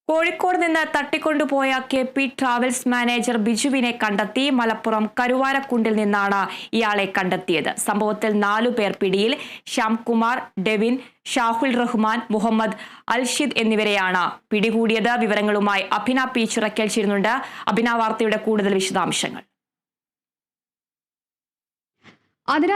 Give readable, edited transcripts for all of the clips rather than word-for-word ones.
കോഴിക്കോട് നിന്ന് തട്ടിക്കൊണ്ടുപോയ K P. Travels manager ബിജുവിനെ കണ്ടെത്തി. മലപ്പുറം കരുവാരക്കുണ്ടിൽ നിന്നാണ് ഇയാളെ കണ്ടെത്തിയത്. സംഭവത്തിൽ 4 പേർ പിടിയിൽ. ശ്യാംകുമാർ, ഡെവിൻ, ഷാഹുൽ റഹ്മാൻ, മുഹമ്മദ് അൽഷിദ് എന്നിവരെയാണ് പിടികൂടിയത്. വിവരങ്ങളുമായി അഭിന പി ചിറക്കൽ ചേരുന്നുണ്ട്. അഭിന, വാർത്തയുടെ കൂടുതൽ വിശദാംശങ്ങൾ.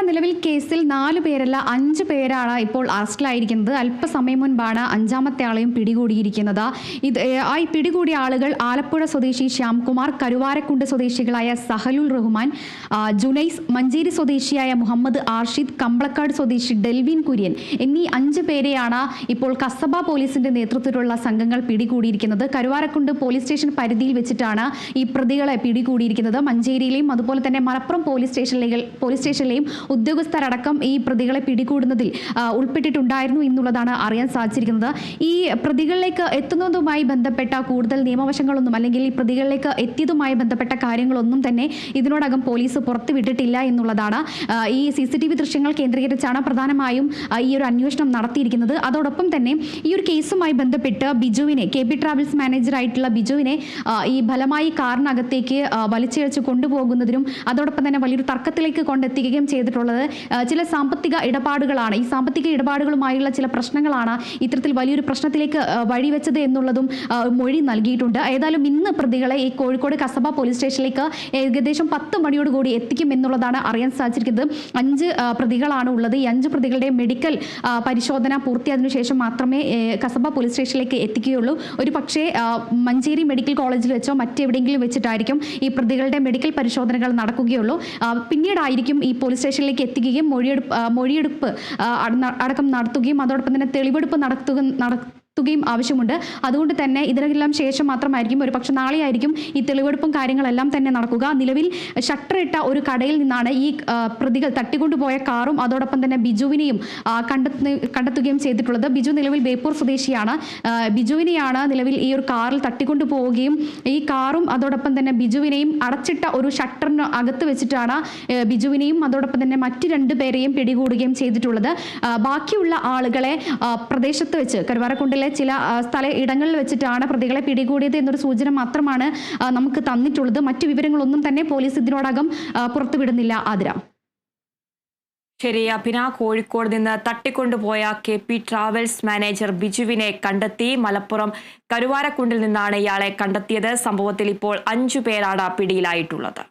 നിലവിൽ കേസിൽ 4 പേരല്ല 5 പേരാണ് ഇപ്പോൾ അറസ്റ്റിലായിരിക്കുന്നത്. അല്പസമയം മുൻപാണ് 5ാമത്തെ ആളെയും പിടികൂടിയിരിക്കുന്നത്. ഈ പിടികൂടിയ ആളുകൾ ആലപ്പുഴ സ്വദേശി ശ്യാംകുമാർ, കരുവാരക്കുണ്ട് സ്വദേശികളായ സഹലുൽ റഹ്മാൻ, ജുനൈസ്, മഞ്ചേരി സ്വദേശിയായ മുഹമ്മദ് ആർഷിദ്, കമ്പളക്കാട് സ്വദേശി ഡെൽവിൻ കുര്യൻ എന്നീ 5 പേരെയാണ് ഇപ്പോൾ കസബ പോലീസിന്റെ നേതൃത്വത്തിലുള്ള സംഘങ്ങൾ പിടികൂടിയിരിക്കുന്നത്. കരുവാരക്കുണ്ട് പോലീസ് സ്റ്റേഷൻ പരിധിയിൽ വെച്ചിട്ടാണ് ഈ പ്രതികളെ പിടികൂടിയിരിക്കുന്നത്. മഞ്ചേരിയിലെയും അതുപോലെ തന്നെ മലപ്പുറം പോലീസ് സ്റ്റേഷനിലെയും ഉദ്യോഗസ്ഥരടക്കം ഈ പ്രതികളെ പിടികൂടുന്നതിൽ ഉൾപ്പെട്ടിട്ടുണ്ടായിരുന്നു എന്നുള്ളതാണ് അറിയാൻ സാധിച്ചിരിക്കുന്നത്. ഈ പ്രതികളിലേക്ക് എത്തുന്നതുമായി ബന്ധപ്പെട്ട കൂടുതൽ നിയമവശങ്ങളൊന്നും അല്ലെങ്കിൽ ഈ പ്രതികളിലേക്ക് എത്തിയതുമായി ബന്ധപ്പെട്ട കാര്യങ്ങളൊന്നും തന്നെ ഇതിനോടകം പോലീസ് പുറത്തുവിട്ടിട്ടില്ല എന്നുള്ളതാണ്. ഈ CCTV ദൃശ്യങ്ങൾ കേന്ദ്രീകരിച്ചാണ് പ്രധാനമായും ഈ ഒരു അന്വേഷണം നടത്തിയിരിക്കുന്നത്. അതോടൊപ്പം തന്നെ ഈ ഒരു കേസുമായി ബന്ധപ്പെട്ട് ബിജുവിനെ, കെ.പി. ട്രാവൽസ് മാനേജറായിട്ടുള്ള ബിജുവിനെ ഈ ഫലമായി കാറിനകത്തേക്ക് വലിച്ചിഴച്ച് കൊണ്ടുപോകുന്നതിനും അതോടൊപ്പം തന്നെ വലിയൊരു തർക്കത്തിലേക്ക് കൊണ്ടെത്തിക്കുകയും ചെയ്തിട്ടുള്ളത് ചില സാമ്പത്തിക ഇടപാടുകളാണ്. ഈ സാമ്പത്തിക ഇടപാടുകളുമായുള്ള ചില പ്രശ്നങ്ങളാണ് ഇത്തരത്തിൽ വലിയൊരു പ്രശ്നത്തിലേക്ക് വഴിവെച്ചത് എന്നുള്ളതും മൊഴി നൽകിയിട്ടുണ്ട്. ഏതായാലും ഇന്ന് പ്രതികളെ ഈ കോഴിക്കോട് കസബ പോലീസ് സ്റ്റേഷനിലേക്ക് ഏകദേശം 10 മണിയോടുകൂടി എത്തിക്കും എന്നുള്ളതാണ് അറിയാൻ സാധിച്ചിരിക്കുന്നത്. 5 പ്രതികളാണ് ഉള്ളത്. ഈ 5 പ്രതികളുടെ മെഡിക്കൽ പരിശോധന പൂർത്തിയായതിനു ശേഷം മാത്രമേ കസബ പോലീസ് സ്റ്റേഷനിലേക്ക് എത്തിക്കുകയുള്ളൂ. ഒരു പക്ഷേ മഞ്ചേരി മെഡിക്കൽ കോളേജിൽ വെച്ചോ മറ്റെവിടെയെങ്കിലും വെച്ചിട്ടായിരിക്കും ഈ പ്രതികളുടെ മെഡിക്കൽ പരിശോധനകൾ നടക്കുകയുള്ളൂ. പിന്നീടായിരിക്കും ഈ പോലീസ് സ്റ്റേഷനിലേക്ക് എത്തിക്കുകയും മൊഴിയെടുപ്പ് അടക്കം നടത്തുകയും അതോടൊപ്പം തന്നെ തെളിവെടുപ്പ് നടത്തുകയും ആവശ്യമുണ്ട്. അതുകൊണ്ട് തന്നെ ഇതിനെല്ലാം ശേഷം മാത്രമായിരിക്കും, ഒരു പക്ഷെ നാളെ ആയിരിക്കും ഈ തെളിവെടുപ്പും കാര്യങ്ങളെല്ലാം തന്നെ നടക്കുക. നിലവിൽ ഷട്ടറിട്ട ഒരു കടയിൽ നിന്നാണ് ഈ പ്രതികൾ തട്ടിക്കൊണ്ടുപോയ കാറും അതോടൊപ്പം തന്നെ ബിജുവിനെയും കണ്ടെത്തുകയും ചെയ്തിട്ടുള്ളത്. ബിജു നിലവിൽ ബേപ്പൂർ സ്വദേശിയാണ്. ബിജുവിനെയാണ് നിലവിൽ ഈ ഒരു കാറിൽ തട്ടിക്കൊണ്ടുപോവുകയും ഈ കാറും അതോടൊപ്പം തന്നെ ബിജുവിനെയും അടച്ചിട്ട ഒരു ഷട്ടറിന് അകത്ത് വെച്ചിട്ടാണ് ബിജുവിനെയും അതോടൊപ്പം തന്നെ മറ്റ് 2 പേരെയും പിടികൂടുകയും ചെയ്തിട്ടുള്ളത്. ബാക്കിയുള്ള ആളുകളെ പ്രദേശത്ത് വെച്ച് കരുവാരക്കുണ്ടിൽ ചില ഇടങ്ങളിൽ വെച്ചിട്ടാണ് പ്രതികളെ പിടികൂടിയത് എന്നൊരു സൂചന മാത്രമാണ് നമുക്ക് തന്നിട്ടുള്ളത്. മറ്റു വിവരങ്ങളൊന്നും തന്നെ പോലീസ് ഇതിനോടകം പുറത്തുവിടുന്നില്ല. ശരി അഭിന, കോഴിക്കോട് നിന്ന് തട്ടിക്കൊണ്ടുപോയ കെ.പി. ട്രാവൽസ് മാനേജർ ബിജുവിനെ കണ്ടെത്തി. മലപ്പുറം കരുവാരക്കുണ്ടിൽ നിന്നാണ് ഇയാളെ കണ്ടെത്തിയത്. സംഭവത്തിൽ ഇപ്പോൾ 5 പേരാണ് പിടിയിലായിട്ടുള്ളത്.